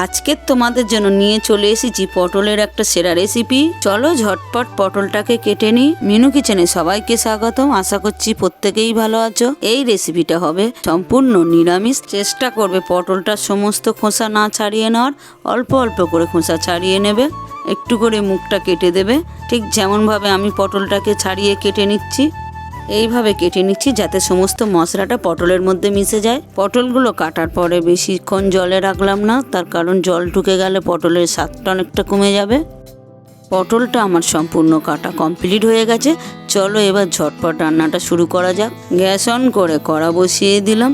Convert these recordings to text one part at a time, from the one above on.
আজকে তোমাদের জন্য নিয়ে চলে এসেছি পটলের একটা সেরা রেসিপি। চলো ঝটপট পটলটাকে কেটে নিই। মিনু কিচেনে সবাইকে স্বাগতম। আশা করছি প্রত্যেকেই ভালো আছো। এই রেসিপিটা হবে সম্পূর্ণ নিরামিষ। চেষ্টা করবে পটলটার সমস্ত খোসা না ছাড়িয়ে নেওয়ার, অল্প অল্প করে খোসা ছাড়িয়ে নেবে, একটু করে মুখটা কেটে দেবে। ঠিক যেমনভাবে আমি পটলটাকে ছাড়িয়ে কেটে নিচ্ছি, এইভাবে কেটে নিচ্ছি যাতে সমস্ত মশলাটা পটলের মধ্যে মিশে যায়। পটলগুলো কাটার পরে বেশিক্ষণ জলে রাখলাম না, তার কারণ জল ঢুকে গেলে পটলের স্বাদটা অনেকটা কমে যাবে। পটলটা আমার সম্পূর্ণ কাটা কমপ্লিট হয়ে গেছে। চলো এবার ঝটপট রান্নাটা শুরু করা যাক। গ্যাস অন করে কড়া বসিয়ে দিলাম।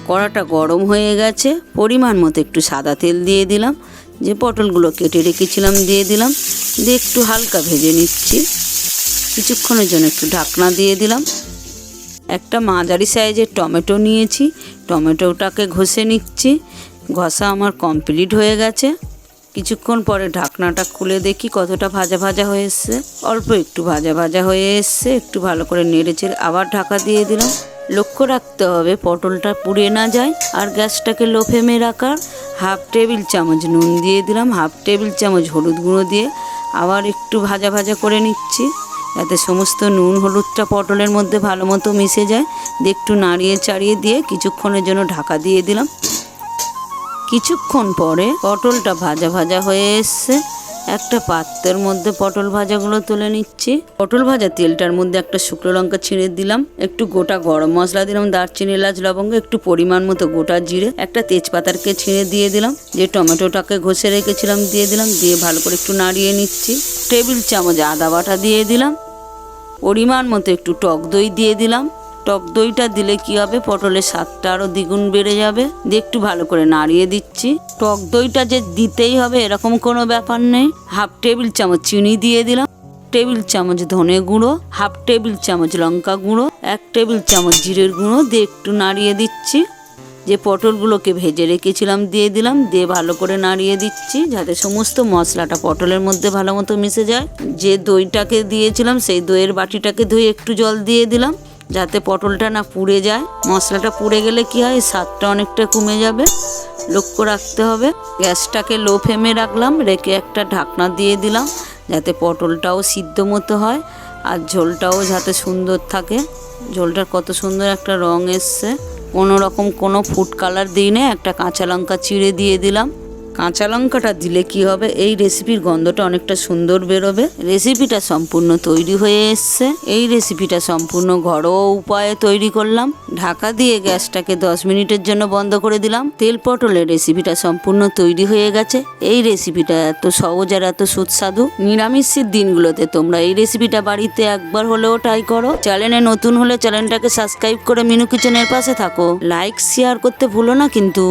কড়াটা গরম হয়ে গেছে। পরিমাণ মতো একটু সাদা তেল দিয়ে দিলাম। যে পটলগুলো কেটে রেখেছিলাম দিয়ে দিলাম। দিয়ে একটু হালকা ভেজে নিচ্ছি। কিছুক্ষণের জন্য একটু ঢাকনা দিয়ে দিলাম। একটা মাঝারি সাইজের টমেটো নিয়েছি, টমেটোটাকে ঘষে নিচ্ছি। ঘষা আমার কমপ্লিট হয়ে গেছে। কিছুক্ষণ পরে ঢাকনাটা খুলে দেখি কতটা ভাজা ভাজা হয়ে এসছে। অল্প একটু ভাজা ভাজা হয়ে এসছে। একটু ভালো করে নেড়েচেড়ে আবার ঢাকা দিয়ে দিলাম। লক্ষ্য রাখতে হবে পটলটা পুড়ে না যায়। আর গ্যাসটাকে লো ফ্লেমে রাখার। হাফ টেবিল চামচ নুন দিয়ে দিলাম, হাফ টেবিল চামচ হলুদ গুঁড়ো দিয়ে আবার একটু ভাজা ভাজা করে নিচ্ছি, যাতে সমস্ত নুন হলুদটা পটলের মধ্যে ভালো মতো মিশে যায়। একটু নাড়িয়ে চাড়িয়ে দিয়ে কিছুক্ষণের জন্য ঢাকা দিয়ে দিলাম। কিছুক্ষণ পরে পটলটা ভাজা ভাজা হয়ে এসছে। একটা পাত্রের মধ্যে পটল ভাজাগুলো তুলে নিচ্ছি। পটল ভাজা তেলটার মধ্যে একটা শুকনো লঙ্কা ছিঁড়ে দিলাম, একটু গোটা গরম মশলা দিলাম, দারচিনি এলাচ লবঙ্গ, একটু পরিমাণ মতো গোটা জিরে, একটা তেজপাতাকে ছিঁড়ে দিয়ে দিলাম। যে টমেটোটাকে ঘষে রেখেছিলাম দিয়ে দিলাম। দিয়ে ভালো করে একটু নাড়িয়ে নিচ্ছি। টেবিল চামচ আদা বাটা দিয়ে দিলাম। পরিমাণ মতো একটু টক দই দিয়ে দিলাম। টক দইটা দিলে কি হবে, পটলের স্বাদটা আরও দ্বিগুণ বেড়ে যাবে। দিয়ে একটু ভালো করে নাড়িয়ে দিচ্ছি। টক দইটা যে দিতেই হবে এরকম কোনো ব্যাপার নেই। হাফ টেবিল চামচ চিনি দিয়ে দিলাম। টেবিল চামচ ধনে গুঁড়ো, হাফ টেবিল চামচ লঙ্কা গুঁড়ো, 1 টেবিল চামচ জিরের গুঁড়ো দিয়ে একটু নাড়িয়ে দিচ্ছি। যে পটলগুলোকে ভেজে রেখেছিলাম দিয়ে দিলাম। দিয়ে ভালো করে নাড়িয়ে দিচ্ছি যাতে সমস্ত মশলাটা পটলের মধ্যে ভালো মতো মিশে যায়। যে দইটাকে দিয়েছিলাম সেই দইয়ের বাটিটাকে ধুয়ে একটু জল দিয়ে দিলাম, যাতে পটলটা না পুড়ে যায়। মশলাটা পুড়ে গেলে কি হয়, স্বাদটা অনেকটা কমে যাবে। লক্ষ্য রাখতে হবে। গ্যাসটাকে লো ফ্লেমে রাখলাম, রেখে একটা ঢাকনা দিয়ে দিলাম যাতে পটলটাও সিদ্ধ মতো হয় আর ঝোলটাও যাতে সুন্দর থাকে। ঝোলটার কত সুন্দর একটা রং এসছে। কোনো রকম কোনো ফুড কালার দিই না। একটা কাঁচা লঙ্কা চিড়ে দিয়ে দিলাম। কাঁচা লঙ্কাটা দিলে কি হবে, এই রেসিপির গন্ধটা অনেকটা সুন্দর বেরোবে। রেসিপিটা সম্পূর্ণ তৈরি হয়ে এসছে। এই রেসিপিটা সম্পূর্ণ ঘরোয়া উপায়ে তৈরি করলাম। ঢাকা দিয়ে গ্যাসটাকে 10 মিনিটের জন্য বন্ধ করে দিলাম। তেল পটলের রেসিপিটা সম্পূর্ণ তৈরি হয়ে গেছে। এই রেসিপিটা এত সহজ আর এত সুস্বাদু। নিরামিষের দিনগুলোতে তোমরা এই রেসিপিটা বাড়িতে একবার হলেও ট্রাই করো। চ্যানেলে নতুন হলে চ্যানেলটাকে সাবস্ক্রাইব করে মিনু কিচেনের পাশে থাকো। লাইক শেয়ার করতে ভুলো না কিন্তু।